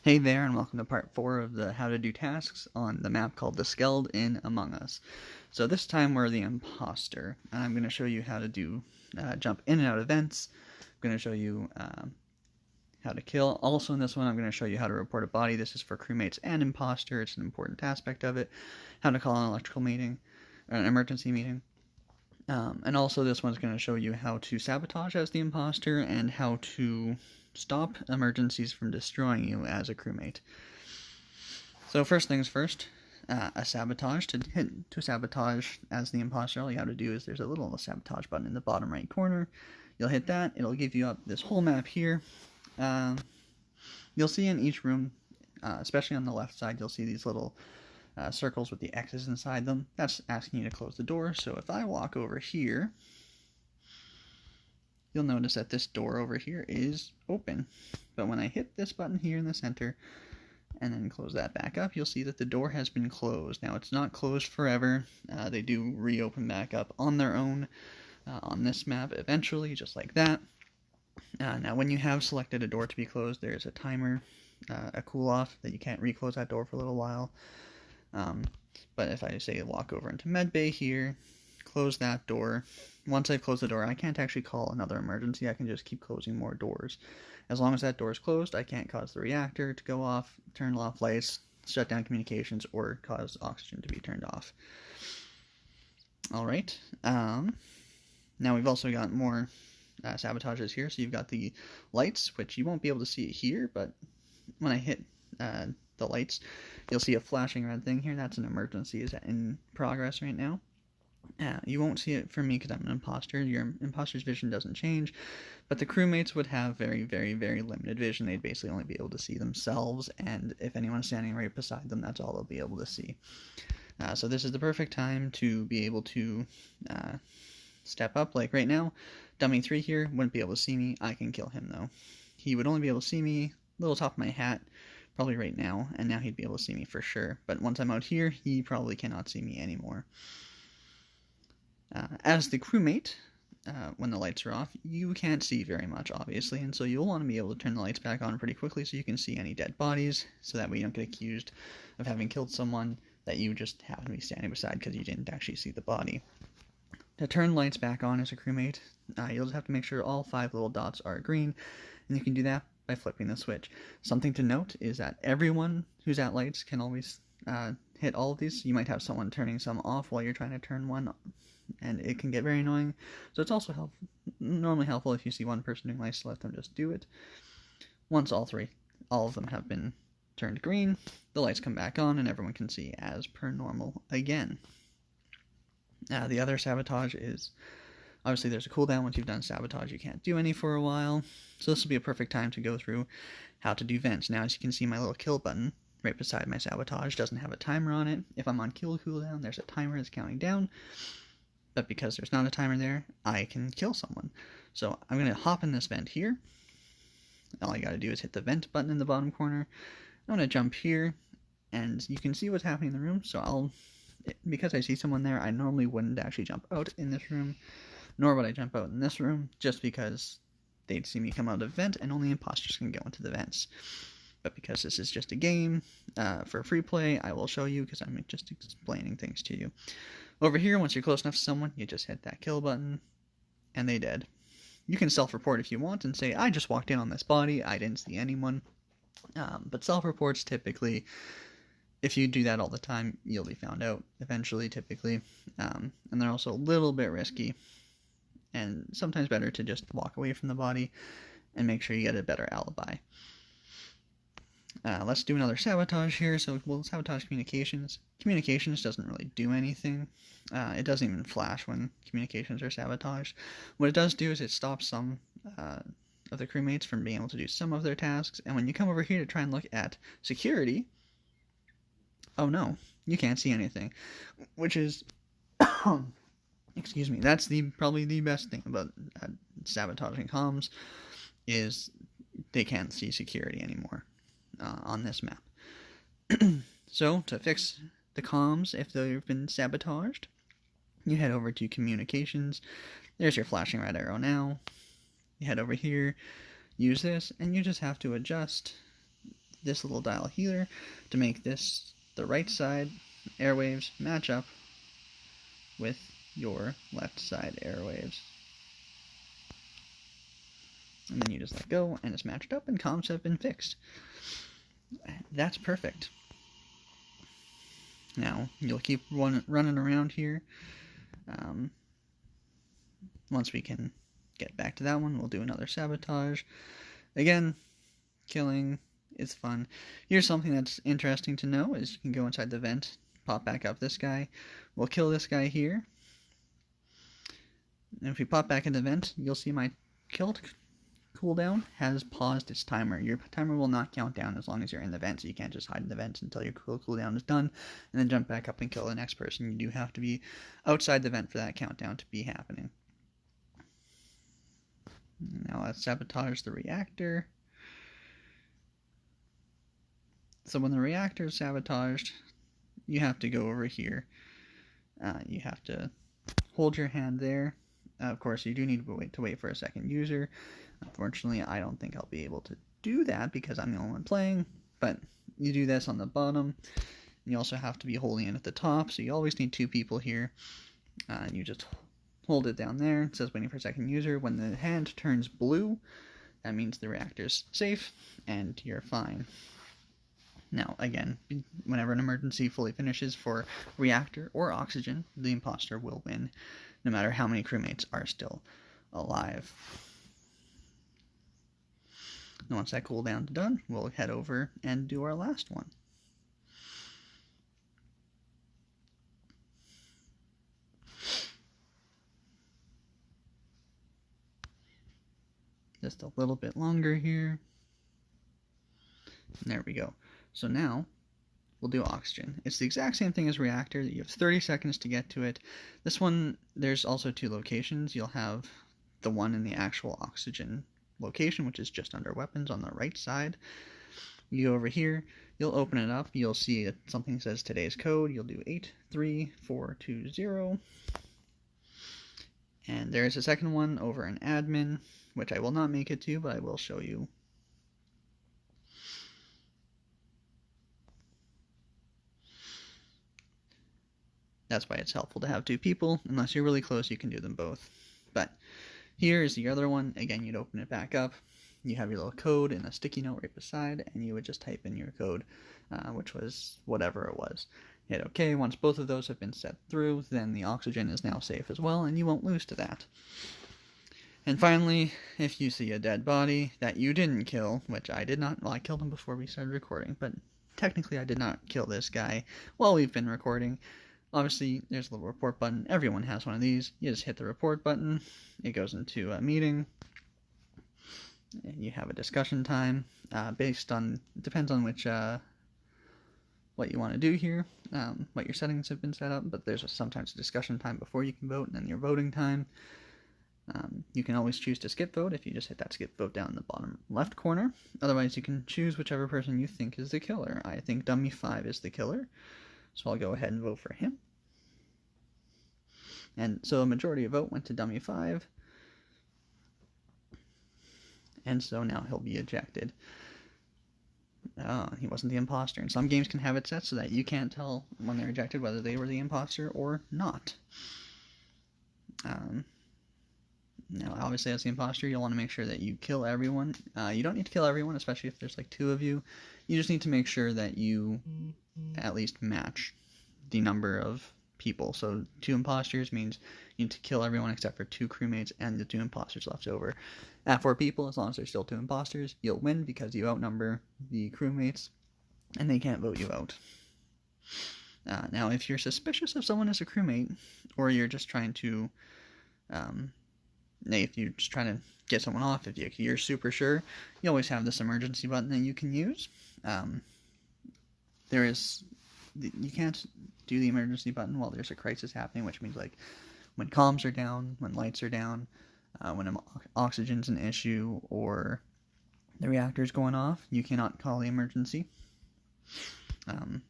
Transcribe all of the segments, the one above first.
Hey there, and welcome to part 4 of the How to Do tasks on the map called the Skeld in Among Us. So this time we're the imposter, and I'm going to show you how to do jump in and out of vents. I'm going to show you how to kill. Also in this one I'm going to show you how to report a body. This is for crewmates and imposter. It's an important aspect of it. How to call an electrical meeting, or an emergency meeting. And also this one's going to show you how to sabotage as the imposter and how to stop emergencies from destroying you as a crewmate. So first things first, a sabotage. To sabotage as the imposter, all you have to do is there's a little sabotage button in the bottom right corner. You'll hit that. It'll give you up this whole map here. You'll see in each room, especially on the left side, you'll see these little circles with the X's inside them. That's asking you to close the door. So if I walk over here, you'll notice that this door over here is open. But when I hit this button here in the center and then close that back up, you'll see that the door has been closed. Now it's not closed forever. They do reopen back up on their own on this map eventually, just like that. Now when you have selected a door to be closed, there's a timer, a cool off, that you can't reclose that door for a little while. But if I say walk over into medbay here, close that door. Once I've closed the door, I can't actually call another emergency. I can just keep closing more doors. As long as that door is closed, I can't cause the reactor to go off, turn off lights, shut down communications, or cause oxygen to be turned off. Alright, now we've also got more sabotages here. So you've got the lights, which you won't be able to see it here, but when I hit the lights, you'll see a flashing red thing here. That's an emergency is in progress right now. You won't see it from me because I'm an imposter. Your imposter's vision doesn't change, but the crewmates would have very, very, very limited vision. They'd basically only be able to see themselves, and if anyone's standing right beside them, that's all they'll be able to see. So this is the perfect time to be able to step up. Like right now, Dummy 3 here wouldn't be able to see me. I can kill him though. He would only be able to see me little top of my hat, probably right now, and now he'd be able to see me for sure. But once I'm out here, he probably cannot see me anymore. As the crewmate, when the lights are off, you can't see very much, obviously, and so you'll want to be able to turn the lights back on pretty quickly so you can see any dead bodies, so that way you don't get accused of having killed someone that you just happen to be standing beside because you didn't actually see the body. To turn lights back on as a crewmate, you'll just have to make sure all 5 little dots are green, and you can do that by flipping the switch. Something to note is that everyone who's at lights can always hit all of these. You might have someone turning some off while you're trying to turn one on, and it can get very annoying. So it's also normally helpful if you see one person doing lights to let them just do it. Once all of them have been turned green, the lights come back on and everyone can see as per normal again. The other sabotage is, obviously there's a cooldown. Once you've done sabotage, you can't do any for a while. So this will be a perfect time to go through how to do vents. Now as you can see, my little kill button right beside my sabotage doesn't have a timer on it. If I'm on kill cooldown, there's a timer that's counting down. But because there's not a timer there, I can kill someone. So I'm going to hop in this vent here. All you got to do is hit the vent button in the bottom corner. I'm going to jump here, and you can see what's happening in the room. So because I see someone there, I normally wouldn't actually jump out in this room, nor would I jump out in this room, just because they'd see me come out of the vent, and only imposters can go into the vents. But because this is just a game for free play, I will show you because I'm just explaining things to you. Over here, once you're close enough to someone, you just hit that kill button, and they dead. You can self-report if you want and say, I just walked in on this body, I didn't see anyone. But self-reports typically, if you do that all the time, you'll be found out eventually, typically. And they're also a little bit risky, and sometimes better to just walk away from the body and make sure you get a better alibi. Let's do another sabotage here. So we'll sabotage communications. Communications doesn't really do anything. It doesn't even flash when communications are sabotaged. What it does do is it stops some of the crewmates from being able to do some of their tasks. And when you come over here to try and look at security, oh no, you can't see anything. Which is, excuse me, that's probably the best thing about sabotaging comms, is they can't see security anymore on this map. So to fix the comms, if they've been sabotaged, you head over to communications. There's your flashing red arrow now. You head over here, use this, and you just have to adjust this little dial here to make this the right side airwaves match up with your left side airwaves. And then you just let go, and it's matched up, and comms have been fixed. That's perfect. Now, you'll keep running around here. Once we can get back to that one, we'll do another sabotage. Again, killing is fun. Here's something that's interesting to know, is you can go inside the vent, pop back up this guy. We'll kill this guy here. And if we pop back in the vent, you'll see my killed cooldown has paused its timer. Your timer will not count down as long as you're in the vent, so you can't just hide in the vent until your cooldown is done, and then jump back up and kill the next person. You do have to be outside the vent for that countdown to be happening. Now let's sabotage the reactor. So when the reactor is sabotaged, you have to go over here. You have to hold your hand there. Of course, you do need to wait for a second user. Unfortunately, I don't think I'll be able to do that because I'm the only one playing, but you do this on the bottom. You also have to be holding it at the top, so you always need 2 people here. You just hold it down there. It says waiting for a second user. When the hand turns blue, that means the reactor's safe and you're fine. Now, again, whenever an emergency fully finishes for reactor or oxygen, the imposter will win, no matter how many crewmates are still alive. And once that cooldown is done, we'll head over and do our last one. Just a little bit longer here. And there we go. So now, we'll do oxygen. It's the exact same thing as reactor. You have 30 seconds to get to it. This one, there's also 2 locations. You'll have the one in the actual oxygen location, which is just under weapons on the right side. You go over here, you'll open it up, you'll see something that says today's code. You'll do 83420. And there's a second one over in admin, which I will not make it to, but I will show you. That's why it's helpful to have 2 people. Unless you're really close, you can do them both. But here is the other one. Again, you'd open it back up. You have your little code in a sticky note right beside, and you would just type in your code, which was whatever it was. Hit OK. Once both of those have been set through, then the oxygen is now safe as well, and you won't lose to that. And finally, if you see a dead body that you didn't kill, which I did not, well, I killed him before we started recording, but technically I did not kill this guy while we've been recording. Obviously, there's a little report button. Everyone has one of these. You just hit the report button. It goes into a meeting. And you have a discussion time based on, it depends on which, what you want to do here, what your settings have been set up, but there's sometimes a discussion time before you can vote, and then your voting time. You can always choose to skip vote if you just hit that skip vote down in the bottom left corner. Otherwise, you can choose whichever person you think is the killer. I think Dummy 5 is the killer. So I'll go ahead and vote for him. And so a majority of vote went to Dummy 5. And so now he'll be ejected. He wasn't the imposter. And some games can have it set so that you can't tell when they're ejected whether they were the imposter or not. Now, obviously, as the imposter, you'll want to make sure that you kill everyone. You don't need to kill everyone, especially if there's like 2 of you. You just need to make sure that you at least match the number of people. So 2 imposters means you need to kill everyone except for 2 crewmates and the 2 imposters left over. At 4 people, as long as there's still 2 imposters, you'll win because you outnumber the crewmates and they can't vote you out. Now, if you're suspicious of someone as a crewmate, or you're just trying to, if you're just trying to get someone off, if you're super sure, you always have this emergency button that you can use. You can't do the emergency button while there's a crisis happening, which means like when comms are down, when lights are down, when oxygen's an issue, or the reactor's going off, you cannot call the emergency.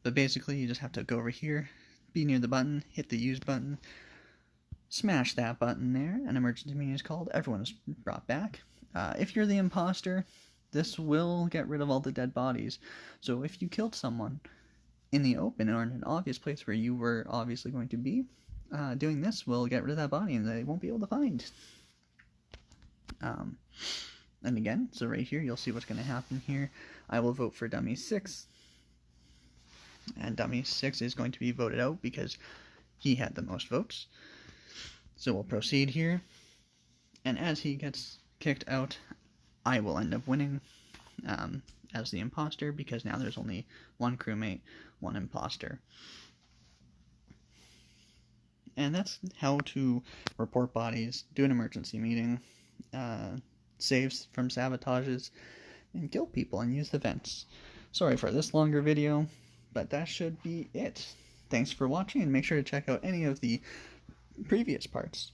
But basically, you just have to go over here, be near the button, hit the use button, smash that button there, an emergency meeting is called, everyone is brought back. If you're the imposter, this will get rid of all the dead bodies. So if you killed someone in the open or in an obvious place where you were obviously going to be, doing this will get rid of that body and they won't be able to find. And again, so right here, you'll see what's going to happen here. I will vote for dummy 6. And dummy 6 is going to be voted out because he had the most votes. So we'll proceed here. And as he gets kicked out, I will end up winning as the imposter, because now there's only one crewmate, one imposter. And that's how to report bodies, do an emergency meeting, saves from sabotages, and kill people and use the vents. Sorry for this longer video, but that should be it. Thanks for watching, and make sure to check out any of the previous parts.